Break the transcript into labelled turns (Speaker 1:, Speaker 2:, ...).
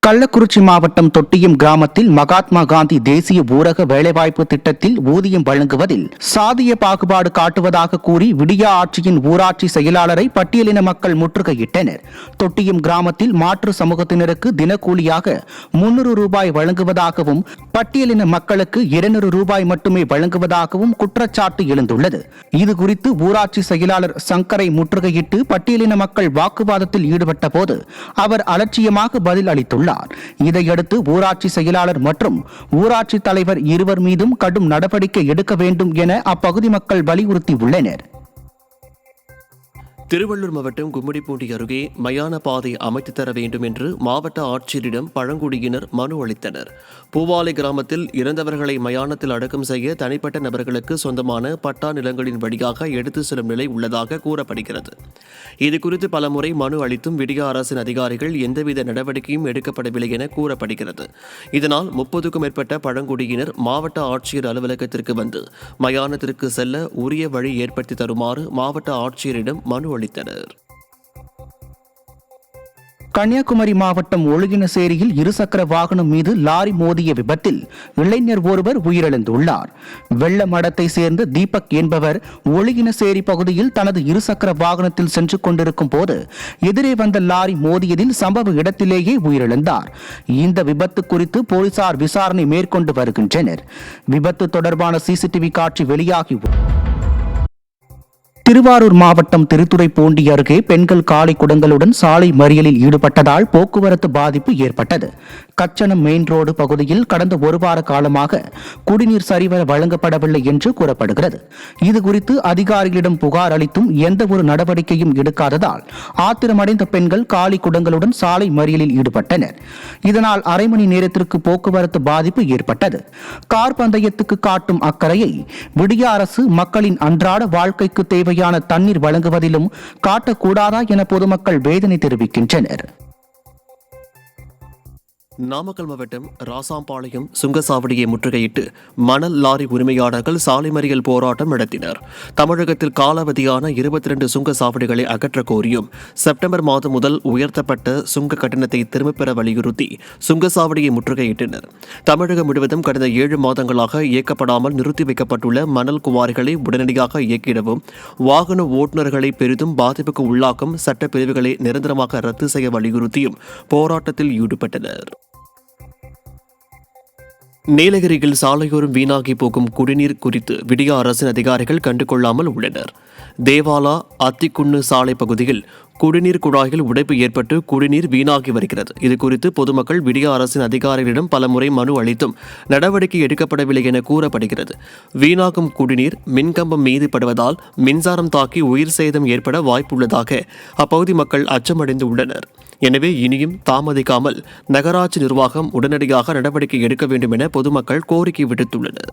Speaker 1: கள்ளக்குறிச்சி மாவட்டம் தொட்டியம் கிராமத்தில் மகாத்மா காந்தி தேசிய ஊரக வேலைவாய்ப்பு திட்டத்தில் ஊதியம் வழங்குவதில் சாதிய பாகுபாடு காட்டுவதாக கூறி விடியா ஆட்சியின் ஊராட்சி செயலாளரை பட்டியலின மக்கள் முற்றுகையிட்டனர். தொட்டியம் கிராமத்தில் மாற்று சமூகத்தினருக்கு தினக்கூலியாக 300 ரூபாய் வழங்குவதாகவும் பட்டியலின மக்களுக்கு 200 ரூபாய் மட்டுமே வழங்குவதாகவும் குற்றச்சாட்டு எழுந்துள்ளது. இதுகுறித்து ஊராட்சி செயலாளர் சங்கரை முற்றுகையிட்டு பட்டியலின மக்கள் வாக்குவாதத்தில் ஈடுபட்ட போது அவர் அலட்சியமாக பதில் அளித்துள்ளார். இதையடுத்து ஊராட்சி செயலாளர் மற்றும் ஊராட்சி தலைவர் இருவர் மீதும் கடும் நடவடிக்கை எடுக்க வேண்டும் என அப்பகுதி மக்கள் வலியுறுத்தியுள்ளனர்.
Speaker 2: திருவள்ளூர் மாவட்டம் கும்மிடிப்பூண்டி அருகே மயான பாதை அமைத்து தர வேண்டும் என்று மாவட்ட ஆட்சியரிடம் பழங்குடியினர் மனு அளித்தனர். பூவாலை கிராமத்தில் இறந்தவர்களை மயானத்தில் அடக்கம் செய்ய தனிப்பட்ட நபர்களுக்கு சொந்தமான பட்டா நிலங்களின் வழியாக எடுத்து செல்லும் நிலை உள்ளதாக கூறப்படுகிறது. இதுகுறித்து பலமுறை மனு அளித்தும் விடியா அரசின் அதிகாரிகள் எந்தவித நடவடிக்கையும் எடுக்கப்படவில்லை என கூறப்படுகிறது. இதனால் 30க்கும் மேற்பட்ட பழங்குடியினர் மாவட்ட ஆட்சியர் அலுவலகத்திற்கு வந்து மயானத்திற்கு செல்ல உரிய வழி ஏற்படுத்தி தருமாறு மாவட்ட ஆட்சியரிடம் மனு அளித்தனர்.
Speaker 1: கன்னியாகுமரி மாவட்டம் ஒழுகினசேரியில் இருசக்கர வாகனம் மீது லாரி மோதிய விபத்தில் இளைஞர் ஒருவர் உயிரிழந்துள்ளார். வெள்ளமடத்தை சேர்ந்த தீபக் என்பவர் ஒழுகினசேரி பகுதியில் தனது இருசக்கர வாகனத்தில் சென்று கொண்டிருக்கும் போது எதிரே வந்த லாரி மோதியதில் சம்பவ இடத்திலேயே உயிரிழந்தார். இந்த விபத்து குறித்து போலீசார் விசாரணை மேற்கொண்டு வருகின்றனர். விபத்து தொடர்பான சிசிடிவி காட்சி வெளியாகி திருவாரூர் மாவட்டம் திருத்துறைப்பூண்டி அருகே பெண்கள் காலை குடங்களுடன் சாலை மறியலில் ஈடுபட்டதால் போக்குவரத்து பாதிப்பு ஏற்பட்டது. கச்சனம் மெயின் ரோடு பகுதியில் கடந்த ஒரு வார காலமாக குடிநீர் சரிவர வழங்கப்படவில்லை என்று கூறப்படுகிறது. இதுகுறித்து அதிகாரிகளிடம் புகார் அளித்தும் எந்த ஒரு நடவடிக்கையும் எடுக்காததால் ஆத்திரமடைந்த பெண்கள் காலி குடங்களுடன் சாலை மறியலில் ஈடுபட்டனர். இதனால் அரை மணி நேரத்திற்கு போக்குவரத்து பாதிப்பு ஏற்பட்டது. கார் பந்தயத்துக்கு காட்டும் அக்கறையை விடியா அரசு மக்களின் அன்றாட வாழ்க்கைக்கு தேவை தண்ணீர் வழங்குவதிலும் காட்டக்கூடாதா என பொதுமக்கள் வேதனை தெரிவிக்கின்றனர்.
Speaker 2: நாமக்கல் மாவட்டம் ராசாம்பாளையம் சுங்கசாவடியை முற்றுகையிட்டு மணல் லாரி உரிமையாளர்கள் சாலை மறியல் போராட்டம் நடத்தினர். தமிழகத்தில் காலாவதியான 22 சுங்கசாவடிகளை அகற்ற கோரியும் செப்டம்பர் மாதம் முதல் உயர்த்தப்பட்ட சுங்க கட்டணத்தை திரும்பப் பெற வலியுறுத்தி சுங்கசாவடியை முற்றுகையிட்டனர். தமிழகம் முழுவதும் கடந்த 7 மாதங்களாக இயக்கப்படாமல் நிறுத்தி வைக்கப்பட்டுள்ள மணல் குவாரிகளை உடனடியாக இயக்கிடவும், வாகன ஓட்டுநர்களை பெரிதும் பாதிப்புக்கு உள்ளாக்கும் சட்ட பிரிவுகளை நிரந்தரமாக ரத்து செய்ய வலியுறுத்தியும் போராட்டத்தில் ஈடுபட்டனர். நீலகிரியில் சாலையோரம் வீணாகி போகும் குடிநீர் குறித்து விடியா அரசின் அதிகாரிகள் கண்டுகொள்ளாமல் உள்ளனர். தேவாலா அத்திக்குன்னு சாலை பகுதியில் குடிநீர் குழாயில் உடைப்பு ஏற்பட்டு குடிநீர் வீணாகி வருகிறது. இதுகுறித்து பொதுமக்கள் விடியா அரசின் அதிகாரிகளிடம் பலமுறை மனு அளித்தும் நடவடிக்கை எடுக்கப்படவில்லை என கூறப்படுகிறது. வீணாகும் குடிநீர் மின்கம்பம் மீது படுவதால் மின்சாரம் தாக்கி உயிர் சேதம் ஏற்பட வாய்ப்புள்ளதாக அப்பகுதி மக்கள் அச்சமடைந்து உள்ளனர். எனவே இனியும் தாமதிக்காமல் நகராட்சி நிர்வாகம் உடனடியாக நடவடிக்கை எடுக்க வேண்டும் என பொதுமக்கள் கோரிக்கை விடுத்துள்ளனர்.